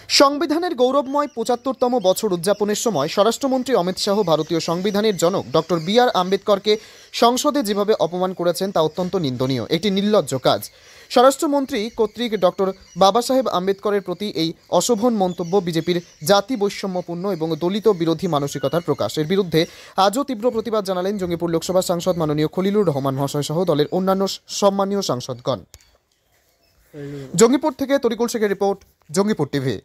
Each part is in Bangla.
সংবিধানের গৌরবময় ৭৫তম বছর উদযাপনের সময় স্বরাষ্ট্রমন্ত্রী অমিত শাহ ভারতীয় সংবিধানের জনক ডক্টর বি.আর. আম্বেদকরকে সংসদে যেভাবে অপমান করেছেন তা অত্যন্ত নিন্দনীয়, একটি নির্লজ্জ কাজ। স্বরাষ্ট্রমন্ত্রী কর্তৃক ডক্টর বাবা সাহেব আম্বেদকরের প্রতি এই অশোভন মন্তব্য বিজেপির জাতি বৈষম্যপূর্ণ এবং দলিত বিরোধী মানসিকতার প্রকাশ। এর বিরুদ্ধে আজও তীব্র প্রতিবাদ জানালেন জঙ্গিপুর লোকসভা সাংসদ মাননীয় খলিলুর রহমান মহাশয় সহ দলের অন্যান্য সম্মানীয় সাংসদগণ। জঙ্গিপুর থেকে তরিকুল শেখের রিপোর্ট, জঙ্গিপুর টিভি।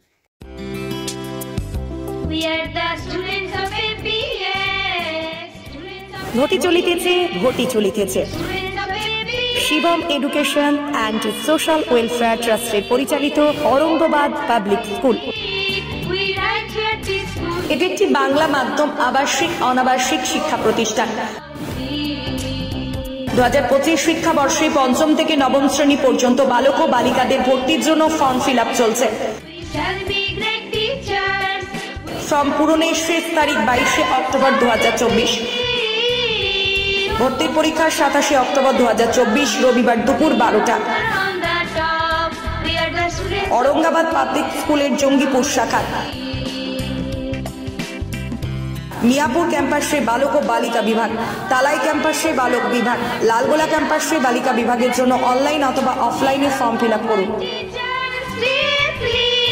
ঘটি চলিতেছে Shivam education and social welfare ট্রাস্টের পরিচালিত অরঙ্গবাদ পাবলিক স্কুল। এটি একটি বাংলা মাধ্যম আবাসিক অনাবাসিক শিক্ষা প্রতিষ্ঠান। 2025 শিক্ষাবর্ষে পঞ্চম থেকে নবম শ্রেণী পর্যন্ত বালক ও বালিকাদের ভর্তির জন্য ফর্ম ফিল আপ চলছে। ফর্ম পূরণের শেষ তারিখ 22 অক্টোবর 2024। ভর্তির পরীক্ষা 27 অক্টোবর 2024 রবিবার দুপুর 12টা। অরঙ্গাবাদ পাবলিক স্কুলের জঙ্গিপুর শাখা। মিয়াপুর ক্যাম্পাসে বালক ও বালিকা বিভাগ, তালাই ক্যাম্পাসে বালক বিভাগ, লালগোলা ক্যাম্পাসে বালিকা বিভাগের জন্য অনলাইন অথবা অফলাইনে ফর্ম ফিল আপ করুন।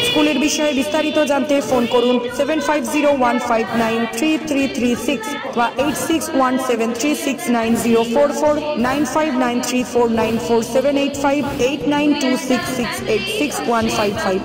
স্কুলের বিষয়ে বিস্তারিত জানতে ফোন করুন 7501593336 বা 8617369044, 9593494785, 8926686155।